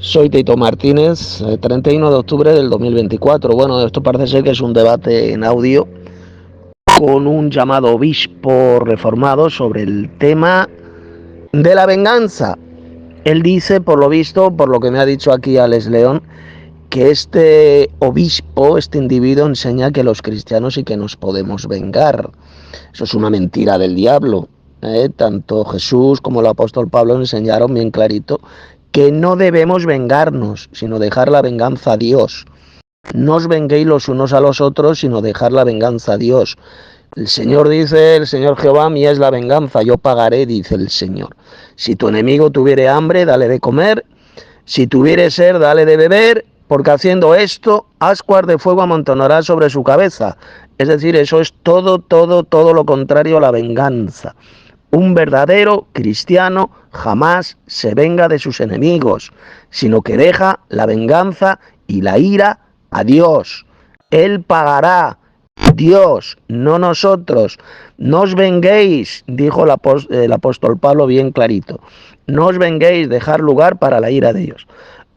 Soy Tito Martínez, 31 de octubre del 2024. Bueno, esto parece ser que es un debate en audio con un llamado obispo reformado sobre el tema de la venganza. Él dice, por lo visto, por lo que me ha dicho aquí Alex León, que este obispo, este individuo, enseña que los cristianos sí que nos podemos vengar. Eso es una mentira del diablo. Tanto Jesús como el apóstol Pablo enseñaron bien clarito que no debemos vengarnos, sino dejar la venganza a Dios. No os venguéis los unos a los otros, sino dejar la venganza a Dios. El Señor dice, el Señor Jehová, mía es la venganza, yo pagaré, dice el Señor. Si tu enemigo tuviere hambre, dale de comer. Si tuviere sed, dale de beber, porque haciendo esto, ascuas de fuego amontonará sobre su cabeza. Es decir, eso es todo lo contrario a la venganza. Un verdadero cristiano jamás se venga de sus enemigos, sino que deja la venganza y la ira a Dios. Él pagará, Dios, no nosotros. No os venguéis, dijo el apóstol Pablo bien clarito. No os venguéis, dejar lugar para la ira de Dios.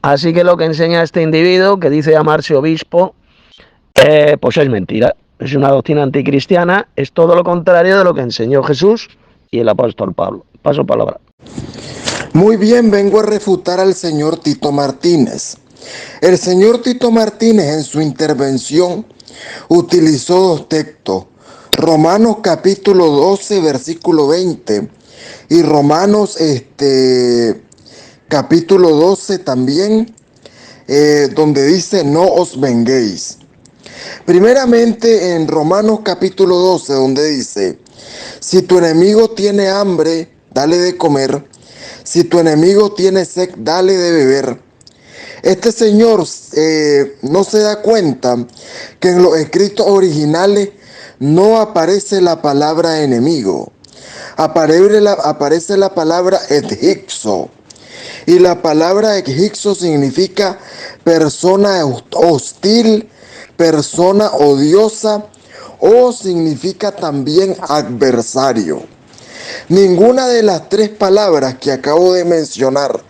Así que lo que enseña este individuo, que dice llamarse obispo, pues es mentira. Es una doctrina anticristiana, es todo lo contrario de lo que enseñó Jesús y el apóstol Pablo. Paso palabra. Muy bien, vengo a refutar al señor Tito Martínez. El señor Tito Martínez en su intervención utilizó dos textos, Romanos capítulo 12, versículo 20 y Romanos capítulo 12 también, donde dice no os venguéis. Primeramente en Romanos capítulo 12, donde dice, si tu enemigo tiene hambre, dale de comer. Si tu enemigo tiene sed, dale de beber. Este señor no se da cuenta que en los escritos originales no aparece la palabra enemigo. Aparece la palabra egipcio. Y la palabra egipcio significa persona hostil, persona odiosa o significa también adversario. Ninguna de las tres palabras que acabo de mencionar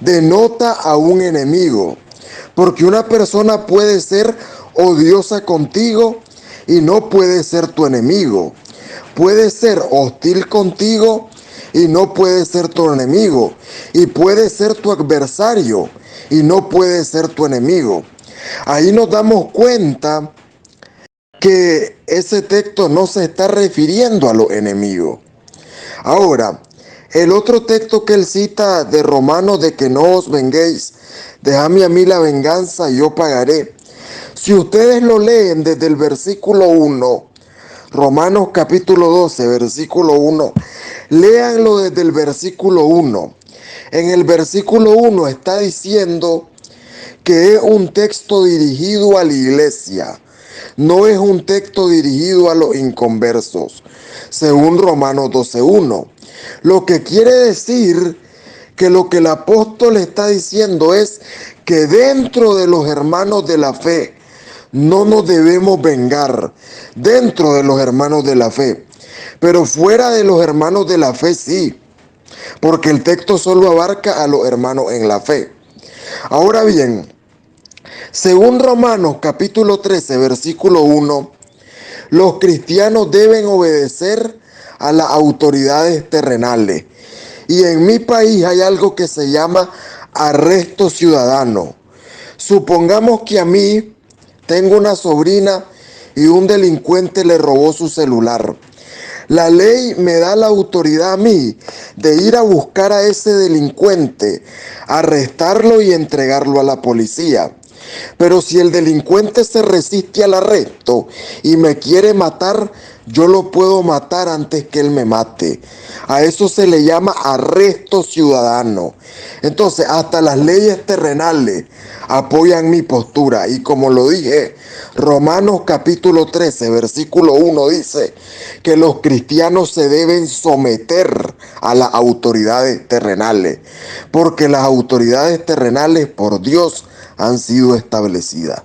denota a un enemigo, porque una persona puede ser odiosa contigo y no puede ser tu enemigo. Puede ser hostil contigo y no puede ser tu enemigo. Y puede ser tu adversario y no puede ser tu enemigo. Ahí nos damos cuenta que ese texto no se está refiriendo a los enemigos. Ahora, el otro texto que él cita de Romanos de que no os venguéis, dejadme a mí la venganza y yo pagaré. Si ustedes lo leen desde el versículo 1, Romanos capítulo 12, versículo 1, léanlo desde el versículo 1. En el versículo 1 está diciendo que es un texto dirigido a la iglesia, no es un texto dirigido a los inconversos, según Romanos 12:1. Lo que quiere decir que lo que el apóstol está diciendo es que dentro de los hermanos de la fe no nos debemos vengar, dentro de los hermanos de la fe, pero fuera de los hermanos de la fe sí, porque el texto solo abarca a los hermanos en la fe. Ahora bien, según Romanos capítulo 13, versículo 1, los cristianos deben obedecer a las autoridades terrenales. Y en mi país hay algo que se llama arresto ciudadano. Supongamos que a mí tengo una sobrina y un delincuente le robó su celular. La ley me da la autoridad a mí de ir a buscar a ese delincuente, arrestarlo y entregarlo a la policía. Pero si el delincuente se resiste al arresto y me quiere matar, yo lo puedo matar antes que él me mate. A eso se le llama arresto ciudadano. Entonces, hasta las leyes terrenales apoyan mi postura. Y como lo dije, Romanos capítulo 13, versículo 1 dice que los cristianos se deben someter a las autoridades terrenales, porque las autoridades terrenales por Dios han sido establecidas.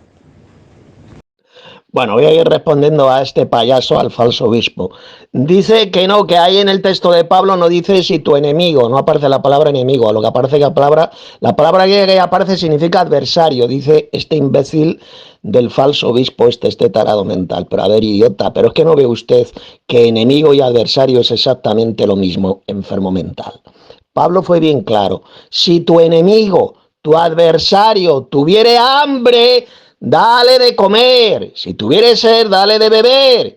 Bueno, voy a ir respondiendo a este payaso, al falso obispo. Dice que no, que ahí en el texto de Pablo no dice si tu enemigo, no aparece la palabra enemigo, a lo que aparece la palabra que aparece significa adversario, dice este imbécil del falso obispo, este tarado mental. Pero a ver, idiota, pero es que no ve usted que enemigo y adversario es exactamente lo mismo, enfermo mental. Pablo fue bien claro, si tu enemigo, tu adversario, tuviere hambre, dale de comer, si tuviere sed, dale de beber.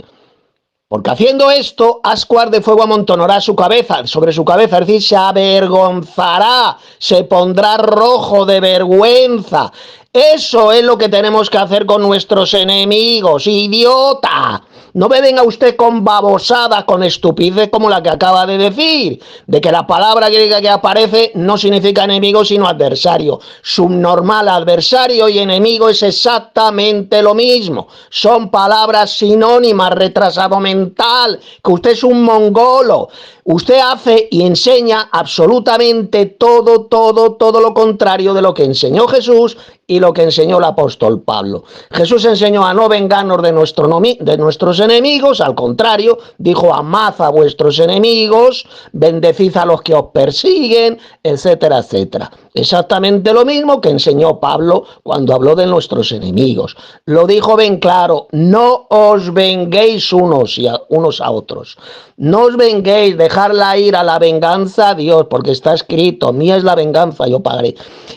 Porque haciendo esto, ascuas de fuego amontonará su cabeza, sobre su cabeza, es decir, se avergonzará, se pondrá rojo de vergüenza. Eso es lo que tenemos que hacer con nuestros enemigos, idiota. No me venga usted con babosada, con estupidez como la que acaba de decir, de que la palabra griega que aparece no significa enemigo sino adversario. Subnormal, adversario y enemigo es exactamente lo mismo. Son palabras sinónimas, retrasado mental, que usted es un mongolo. Usted hace y enseña absolutamente todo lo contrario de lo que enseñó Jesús y lo que enseñó el apóstol Pablo. Jesús enseñó a no vengarnos de nuestros enemigos, al contrario, dijo amad a vuestros enemigos, bendecid a los que os persiguen, etcétera, etcétera. Exactamente lo mismo que enseñó Pablo cuando habló de nuestros enemigos. Lo dijo bien claro, no os venguéis unos a otros. No os venguéis, dejar la ira, la venganza a Dios, porque está escrito, mía es la venganza, yo pagaré.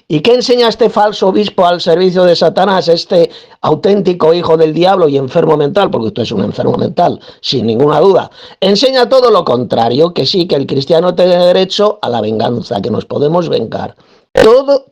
¿Y qué enseña este falso obispo al servicio de Satanás, este auténtico hijo del diablo y enfermo mental? Porque usted es un enfermo mental, sin ninguna duda. Enseña todo lo contrario, que sí, que el cristiano tiene derecho a la venganza, que nos podemos vengar.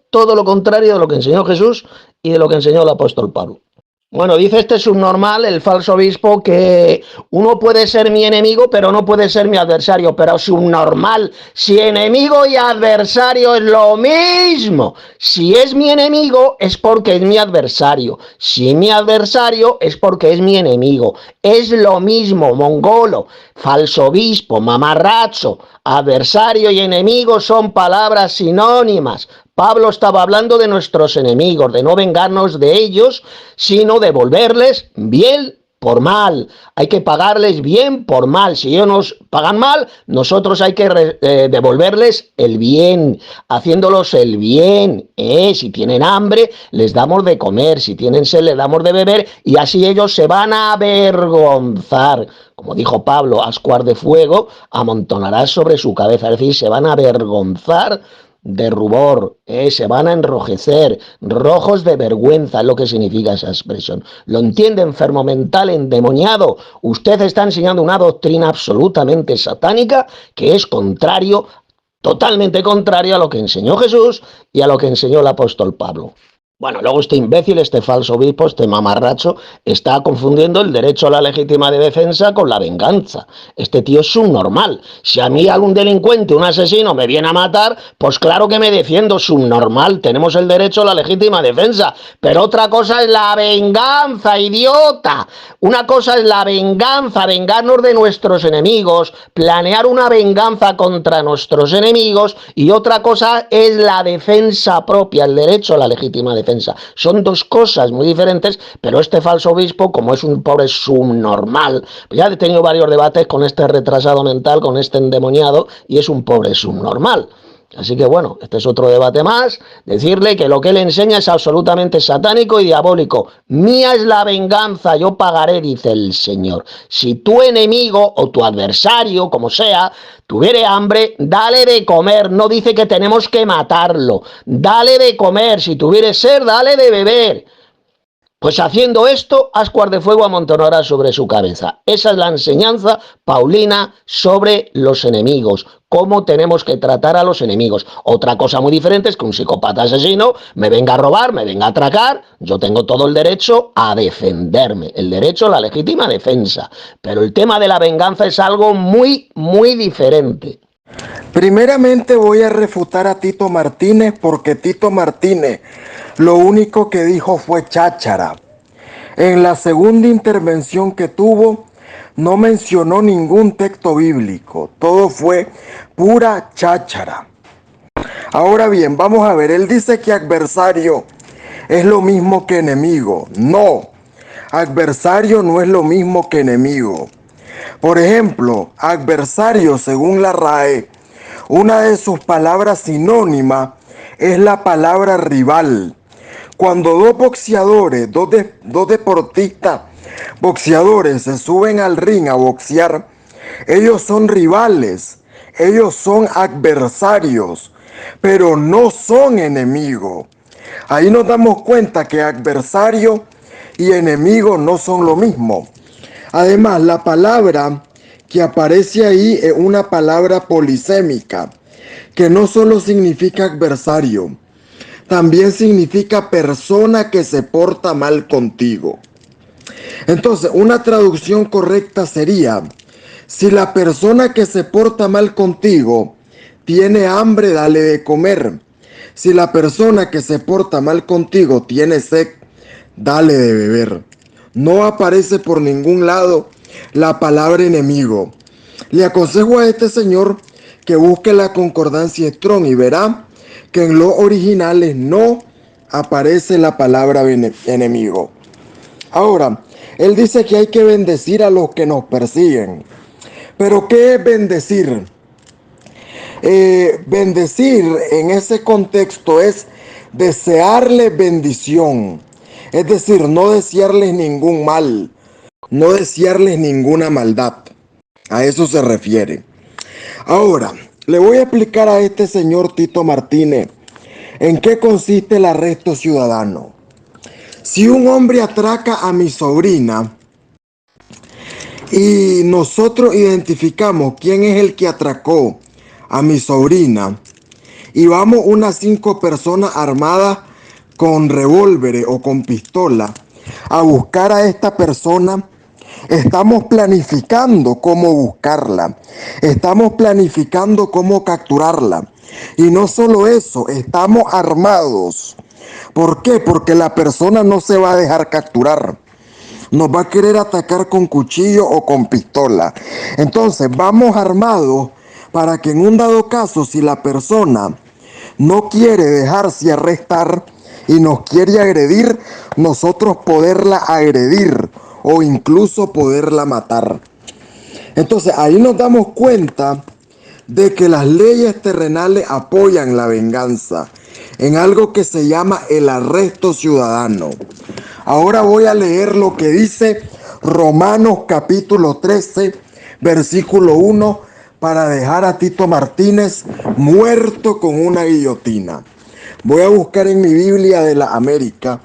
Todo lo contrario de lo que enseñó Jesús y de lo que enseñó el apóstol Pablo. Bueno, dice este subnormal, el falso obispo, que uno puede ser mi enemigo, pero no puede ser mi adversario. Pero subnormal, si enemigo y adversario es lo mismo. Si es mi enemigo, es porque es mi adversario. Si es mi adversario, es porque es mi enemigo. Es lo mismo, mongolo, falso obispo, mamarracho, adversario y enemigo son palabras sinónimas. Pablo estaba hablando de nuestros enemigos, de no vengarnos de ellos, sino devolverles bien por mal. Hay que pagarles bien por mal. Si ellos nos pagan mal, nosotros hay que devolverles el bien, haciéndolos el bien. Si tienen hambre, les damos de comer. Si tienen sed, les damos de beber. Y así ellos se van a avergonzar. Como dijo Pablo, ascuas de fuego amontonará sobre su cabeza. Es decir, se van a avergonzar de rubor, se van a enrojecer, rojos de vergüenza, es lo que significa esa expresión. ¿Lo entiende, enfermo mental, endemoniado? Usted está enseñando una doctrina absolutamente satánica que es contrario, totalmente contrario a lo que enseñó Jesús y a lo que enseñó el apóstol Pablo. Bueno, luego este imbécil, este falso obispo, este mamarracho, está confundiendo el derecho a la legítima defensa con la venganza. Este tío es subnormal. Si a mí algún delincuente, un asesino me viene a matar, pues claro que me defiendo, subnormal. Tenemos el derecho a la legítima defensa. Pero otra cosa es la venganza, idiota. Una cosa es la venganza, vengarnos de nuestros enemigos, planear una venganza contra nuestros enemigos, y otra cosa es la defensa propia, el derecho a la legítima defensa. Son dos cosas muy diferentes, pero este falso obispo, como es un pobre subnormal, pues ya he tenido varios debates con este retrasado mental, con este endemoniado, y es un pobre subnormal. Así que bueno, este es otro debate más, decirle que lo que él enseña es absolutamente satánico y diabólico. Mía es la venganza, yo pagaré, dice el Señor. Si tu enemigo o tu adversario, como sea, tuviere hambre, dale de comer. No dice que tenemos que matarlo. Dale de comer. Si tuviere sed, dale de beber. Pues haciendo esto, ascuas de fuego amontonará sobre su cabeza. Esa es la enseñanza paulina sobre los enemigos, cómo tenemos que tratar a los enemigos. Otra cosa muy diferente es que un psicópata asesino me venga a robar, me venga a atracar. Yo tengo todo el derecho a defenderme, el derecho a la legítima defensa. Pero el tema de la venganza es algo muy, muy diferente. Primeramente voy a refutar a Tito Martínez porque Tito Martínez lo único que dijo fue cháchara. En la segunda intervención que tuvo no mencionó ningún texto bíblico, todo fue pura cháchara. Ahora bien, vamos a ver, él dice que adversario es lo mismo que enemigo. No, Adversario no es lo mismo que enemigo. Por ejemplo, adversario, según la RAE, una de sus palabras sinónimas es la palabra rival. Cuando dos boxeadores, dos deportistas boxeadores se suben al ring a boxear, ellos son rivales, ellos son adversarios, pero no son enemigos. Ahí nos damos cuenta que adversario y enemigo no son lo mismo. Además, la palabra que aparece ahí es una palabra polisémica, que no solo significa adversario, también significa persona que se porta mal contigo. Entonces, una traducción correcta sería: si la persona que se porta mal contigo tiene hambre, dale de comer. Si la persona que se porta mal contigo tiene sed, dale de beber. No aparece por ningún lado la palabra enemigo. Le aconsejo a este señor que busque la concordancia Strong y verá que en los originales no aparece la palabra enemigo. Ahora, él dice que hay que bendecir a los que nos persiguen. Pero ¿qué es bendecir? Bendecir en ese contexto es desearles bendición. Es decir, no desearles ningún mal, no desearles ninguna maldad. A eso se refiere. Ahora, le voy a explicar a este señor Tito Martínez en qué consiste el arresto ciudadano. Si un hombre atraca a mi sobrina y nosotros identificamos quién es el que atracó a mi sobrina y vamos unas 5 personas armadas con revólveres o con pistola a buscar a esta persona, estamos planificando cómo buscarla, estamos planificando cómo capturarla. Y no solo eso, estamos armados. ¿Por qué? Porque la persona no se va a dejar capturar. Nos va a querer atacar con cuchillo o con pistola. Entonces vamos armados para que en un dado caso, si la persona no quiere dejarse arrestar y nos quiere agredir, nosotros poderla agredir o incluso poderla matar. Entonces ahí nos damos cuenta de que las leyes terrenales apoyan la venganza en algo que se llama el arresto ciudadano. Ahora voy a leer lo que dice Romanos capítulo 13, versículo 1, para dejar a Tito Martínez muerto con una guillotina. Voy a buscar en mi Biblia de la América,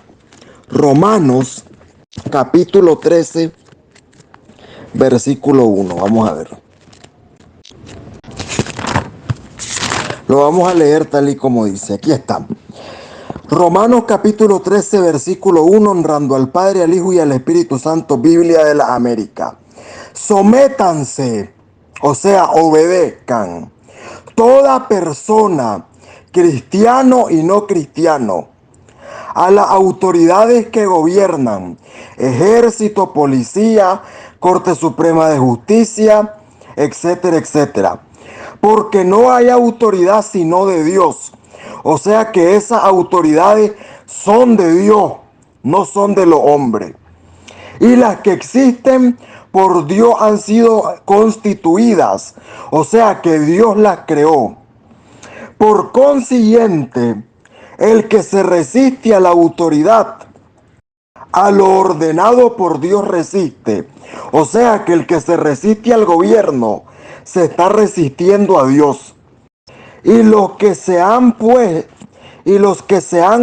Romanos capítulo 13, versículo 1. Vamos a ver. Lo vamos a leer tal y como dice. Aquí está. Romanos capítulo 13, versículo 1, honrando al Padre, al Hijo y al Espíritu Santo, Biblia de la América. Sométanse, o sea, obedezcan, toda persona, cristiano y no cristiano, a las autoridades que gobiernan, ejército, policía, Corte Suprema de Justicia, etcétera, etcétera. Porque no hay autoridad sino de Dios. O sea que esas autoridades son de Dios, no son de los hombres. Y las que existen por Dios han sido constituidas, o sea que Dios las creó. Por consiguiente, el que se resiste a la autoridad, a lo ordenado por Dios resiste. O sea que el que se resiste al gobierno se está resistiendo a Dios. Y los que se han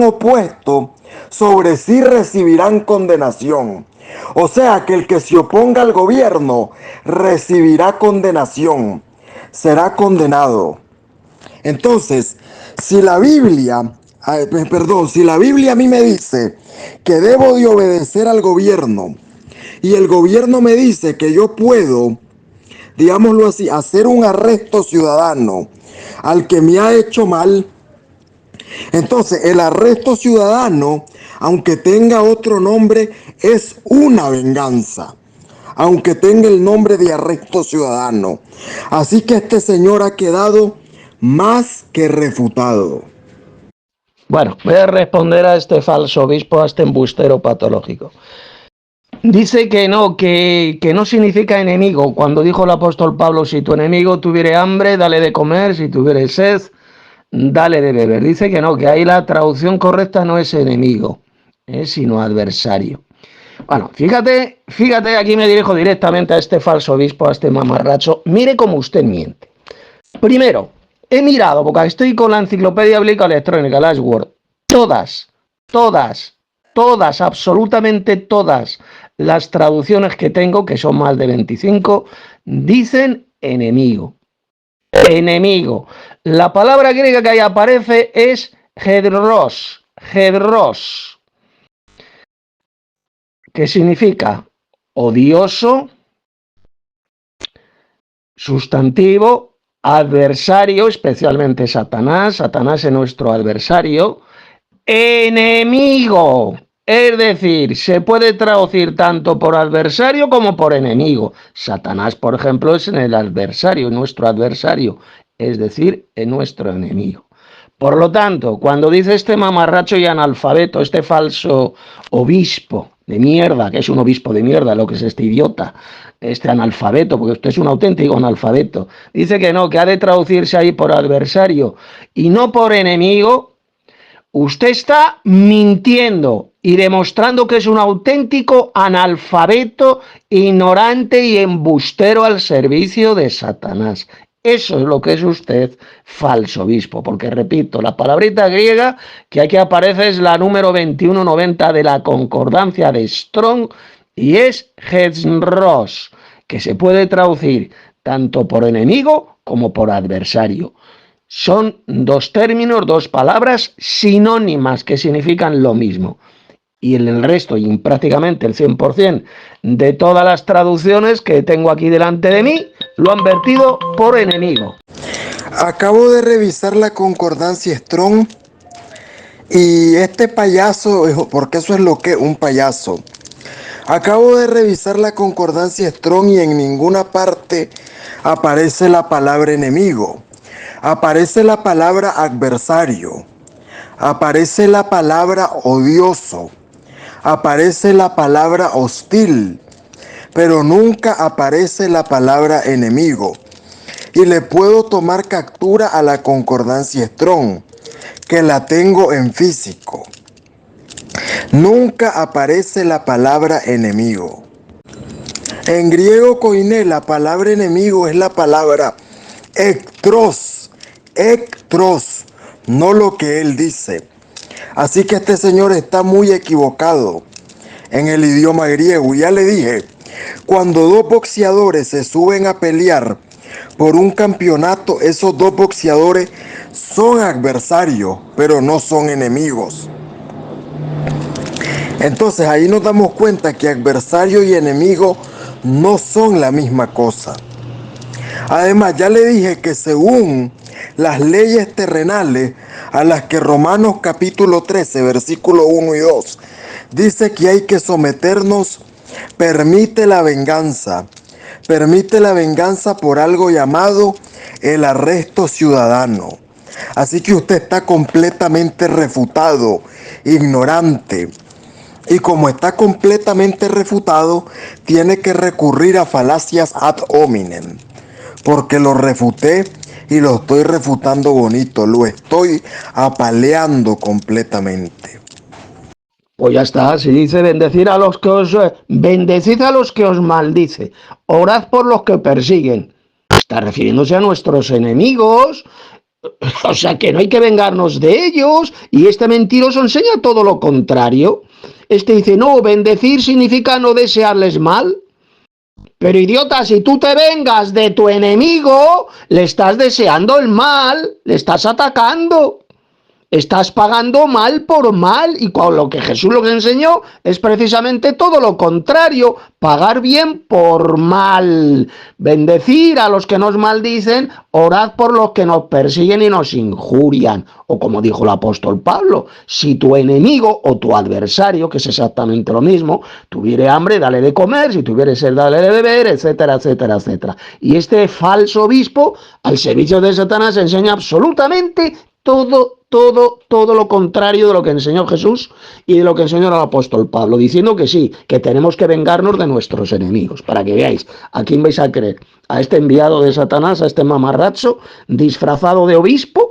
opuesto sobre sí recibirán condenación. O sea que el que se oponga al gobierno recibirá condenación, será condenado. Entonces, si la Biblia a mí me dice que debo de obedecer al gobierno y el gobierno me dice que yo puedo, digámoslo así, hacer un arresto ciudadano al que me ha hecho mal, entonces el arresto ciudadano, aunque tenga otro nombre, es una venganza, aunque tenga el nombre de arresto ciudadano. Así que este señor ha quedado más que refutado. Bueno, voy a responder a este falso obispo, a este embustero patológico. Dice que no significa enemigo. Cuando dijo el apóstol Pablo, si tu enemigo tuviere hambre, dale de comer, si tuviere sed, dale de beber. Dice que no, que ahí la traducción correcta no es enemigo, sino adversario. Bueno, fíjate, aquí me dirijo directamente a este falso obispo, a este mamarracho. Mire cómo usted miente. Primero, he mirado, porque estoy con la enciclopedia bíblica electrónica, la Word. Todas, absolutamente todas las traducciones que tengo, que son más de 25, dicen enemigo. Enemigo. La palabra griega que ahí aparece es hedros, que significa odioso, sustantivo, adversario, especialmente Satanás. Satanás es nuestro adversario. Enemigo. Es decir, se puede traducir tanto por adversario como por enemigo. Satanás, por ejemplo, es el adversario, nuestro adversario, es decir, es nuestro enemigo. Por lo tanto, cuando dice este mamarracho y analfabeto, este falso obispo de mierda, que es un obispo de mierda, lo que es este idiota, este analfabeto, porque usted es un auténtico analfabeto, dice que no, que ha de traducirse ahí por adversario y no por enemigo, usted está mintiendo y demostrando que es un auténtico analfabeto, ignorante y embustero al servicio de Satanás. Eso es lo que es usted, falso obispo, porque repito, la palabrita griega que aquí aparece es la número 2190 de la concordancia de Strong y es hedros, que se puede traducir tanto por enemigo como por adversario. Son dos términos, dos palabras sinónimas que significan lo mismo. Y en el resto, y prácticamente el 100% de todas las traducciones que tengo aquí delante de mí, lo han vertido por enemigo. Acabo de revisar la concordancia Strong y este payaso, porque eso es lo que es un payaso. Acabo de revisar la concordancia Strong y en ninguna parte aparece la palabra enemigo. Aparece la palabra adversario. Aparece la palabra odioso. Aparece la palabra hostil. Pero nunca aparece la palabra enemigo. Y le puedo tomar captura a la concordancia Strong, que la tengo en físico. Nunca aparece la palabra enemigo. En griego koiné, la palabra enemigo es la palabra ectros, no lo que él dice. Así que este señor está muy equivocado en el idioma griego. Ya le dije, cuando dos boxeadores se suben a pelear por un campeonato, esos dos boxeadores son adversarios, pero no son enemigos. Entonces ahí nos damos cuenta que adversario y enemigo no son la misma cosa. Además, ya le dije que según las leyes terrenales a las que Romanos capítulo 13, versículo 1 y 2, dice que hay que someternos, permite la venganza por algo llamado el arresto ciudadano. Así que usted está completamente refutado, ignorante. Y como está completamente refutado, tiene que recurrir a falacias ad hominem. Porque lo refuté y lo estoy refutando bonito. Lo estoy apaleando completamente. Pues ya está, si dice bendecid a los que os maldice, orad por los que persiguen. Está refiriéndose a nuestros enemigos, o sea que no hay que vengarnos de ellos, y este mentiroso enseña todo lo contrario. Este dice, no, bendecir significa no desearles mal. Pero idiota, si tú te vengas de tu enemigo, le estás deseando el mal, le estás atacando. Estás pagando mal por mal, y con lo que Jesús lo que enseñó es precisamente todo lo contrario, pagar bien por mal, bendecir a los que nos maldicen, orad por los que nos persiguen y nos injurian. O como dijo el apóstol Pablo, si tu enemigo o tu adversario, que es exactamente lo mismo, tuviere hambre, dale de comer, si tuviere sed, dale de beber, etcétera, etcétera, etcétera. Y este falso obispo, al servicio de Satanás, enseña absolutamente todo lo contrario de lo que enseñó Jesús y de lo que enseñó el apóstol Pablo, diciendo que sí, que tenemos que vengarnos de nuestros enemigos. Para que veáis, ¿a quién vais a creer? ¿A este enviado de Satanás, a este mamarracho disfrazado de obispo?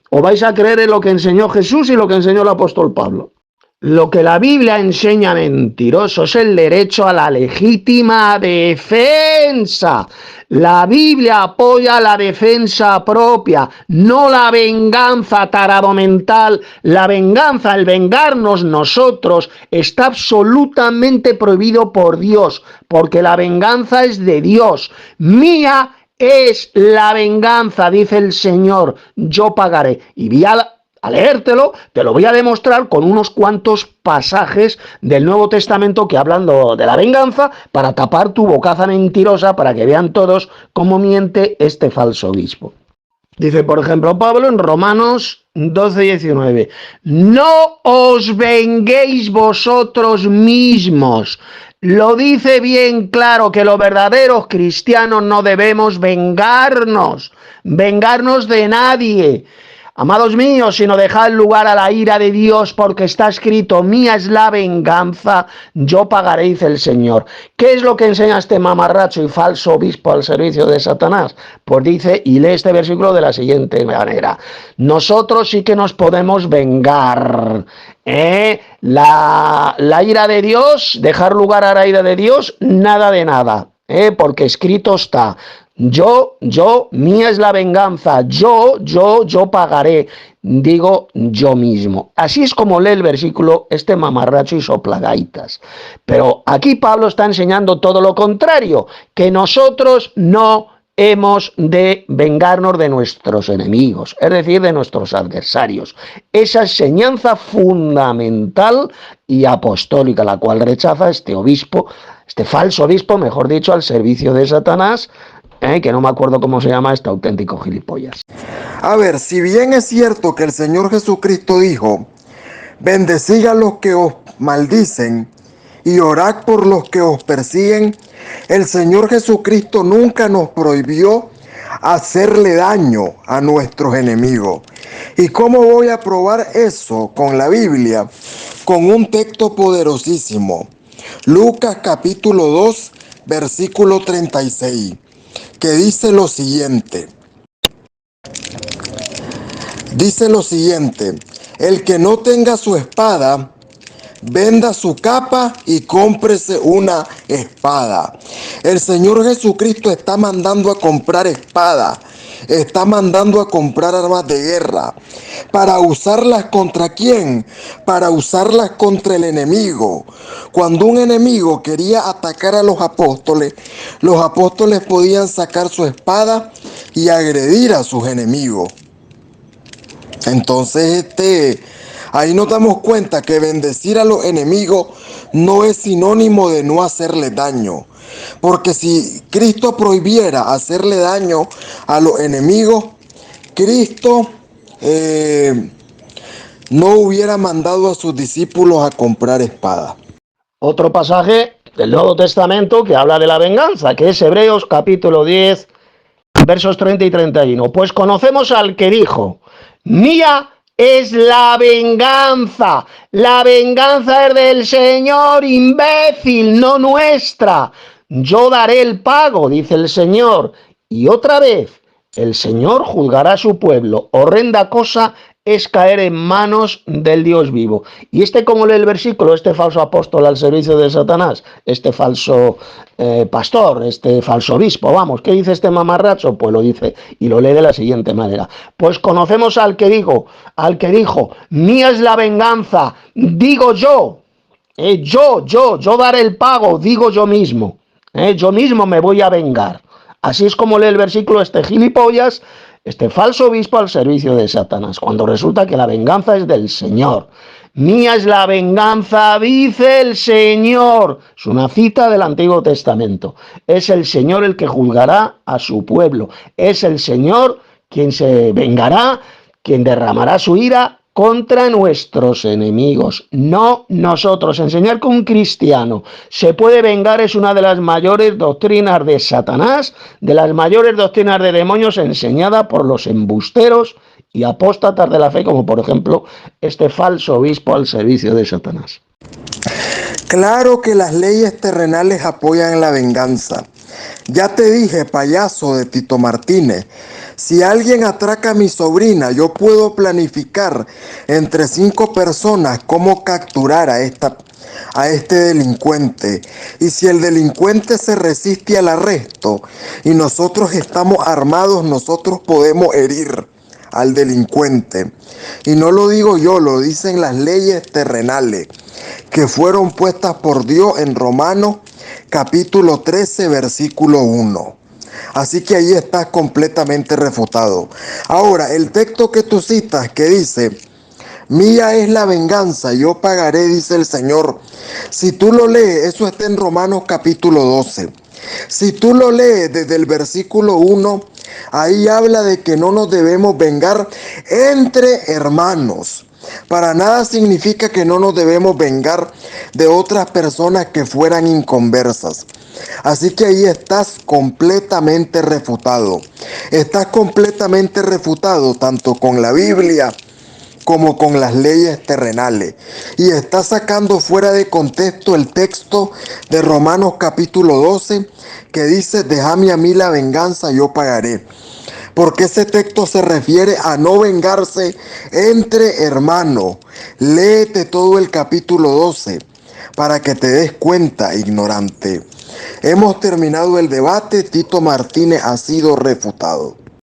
¿O vais a creer en lo que enseñó Jesús y lo que enseñó el apóstol Pablo? Lo que la Biblia enseña mentiroso es el derecho a la legítima defensa. La Biblia apoya la defensa propia, no la venganza, tarado mental. La venganza, el vengarnos nosotros, está absolutamente prohibido por Dios, porque la venganza es de Dios. Mía es la venganza, dice el Señor, yo pagaré. Y vi a leértelo, te lo voy a demostrar con unos cuantos pasajes del Nuevo Testamento que hablan de la venganza para tapar tu bocaza mentirosa, para que vean todos cómo miente este falso obispo. Dice, por ejemplo, Pablo en Romanos 12:19, no os venguéis vosotros mismos. Lo dice bien claro que los verdaderos cristianos no debemos vengarnos de nadie. Amados míos, sino dejad lugar a la ira de Dios, porque está escrito, mía es la venganza, yo pagaré, dice el Señor. ¿Qué es lo que enseña este mamarracho y falso obispo al servicio de Satanás? Pues dice, y lee este versículo de la siguiente manera, nosotros sí que nos podemos vengar. La ira de Dios, dejar lugar a la ira de Dios, nada de nada. Porque escrito está, mía es la venganza, yo pagaré, digo yo mismo. Así es como lee el versículo este mamarracho y soplagaitas. Pero aquí Pablo está enseñando todo lo contrario, que nosotros no hemos de vengarnos de nuestros enemigos, es decir, de nuestros adversarios. Esa enseñanza fundamental y apostólica, la cual rechaza este obispo, este falso obispo, mejor dicho, al servicio de Satanás, que no me acuerdo cómo se llama este auténtico gilipollas. A ver, si bien es cierto que el Señor Jesucristo dijo, bendecid a los que os maldicen y orad por los que os persiguen, el Señor Jesucristo nunca nos prohibió hacerle daño a nuestros enemigos. ¿Y cómo voy a probar eso con la Biblia? Con un texto poderosísimo. Lucas capítulo 2, versículo 36, que dice lo siguiente. Dice lo siguiente, el que no tenga su espada, venda su capa y cómprese una espada. El Señor Jesucristo está mandando a comprar espada, está mandando a comprar armas de guerra. ¿Para usarlas contra quién? Para usarlas contra el enemigo. Cuando un enemigo quería atacar a los apóstoles podían sacar su espada y agredir a sus enemigos. Entonces, ahí nos damos cuenta que bendecir a los enemigos no es sinónimo de no hacerle daño. Porque si Cristo prohibiera hacerle daño a los enemigos, Cristo no hubiera mandado a sus discípulos a comprar espada. Otro pasaje del Nuevo Testamento que habla de la venganza, que es Hebreos capítulo 10, versos 30 y 31. Pues conocemos al que dijo, mía es la venganza es del Señor, imbécil, no nuestra. Yo daré el pago, dice el Señor. Y otra vez, el Señor juzgará a su pueblo. Horrenda cosa es caer en manos del Dios vivo. Y como lee el versículo, este falso apóstol al servicio de Satanás, este falso pastor, este falso obispo, vamos, ¿qué dice este mamarracho? Pues lo dice y lo lee de la siguiente manera. Pues conocemos al que dijo, mía es la venganza, digo yo, yo daré el pago, digo yo mismo, yo mismo me voy a vengar. Así es como lee el versículo este gilipollas, este falso obispo al servicio de Satanás, cuando resulta que la venganza es del Señor. Mía es la venganza, dice el Señor. Es una cita del Antiguo Testamento. Es el Señor el que juzgará a su pueblo. Es el Señor quien se vengará, quien derramará su ira contra nuestros enemigos, no nosotros. Enseñar que un cristiano se puede vengar es una de las mayores doctrinas de Satanás, de las mayores doctrinas de demonios enseñada por los embusteros y apóstatas de la fe, como por ejemplo este falso obispo al servicio de Satanás. Claro que las leyes terrenales apoyan la venganza. Ya te dije, payaso de Tito Martínez, si alguien atraca a mi sobrina, yo puedo planificar entre 5 personas cómo capturar a este delincuente. Y si el delincuente se resiste al arresto y nosotros estamos armados, nosotros podemos herir al delincuente. Y no lo digo yo, lo dicen las leyes terrenales que fueron puestas por Dios en Romanos capítulo 13, versículo 1. Así que ahí estás completamente refutado. Ahora, el texto que tú citas que dice, mía es la venganza, yo pagaré, dice el Señor. Si tú lo lees, eso está en Romanos capítulo 12. Si tú lo lees desde el versículo 1, ahí habla de que no nos debemos vengar entre hermanos. Para nada significa que no nos debemos vengar de otras personas que fueran inconversas. Así que ahí estás completamente refutado. Estás completamente refutado tanto con la Biblia como con las leyes terrenales. Y está sacando fuera de contexto el texto de Romanos capítulo 12 que dice, déjame a mí la venganza, yo pagaré. Porque ese texto se refiere a no vengarse entre hermanos. Léete todo el capítulo 12 para que te des cuenta, ignorante. Hemos terminado el debate. Tito Martínez ha sido refutado.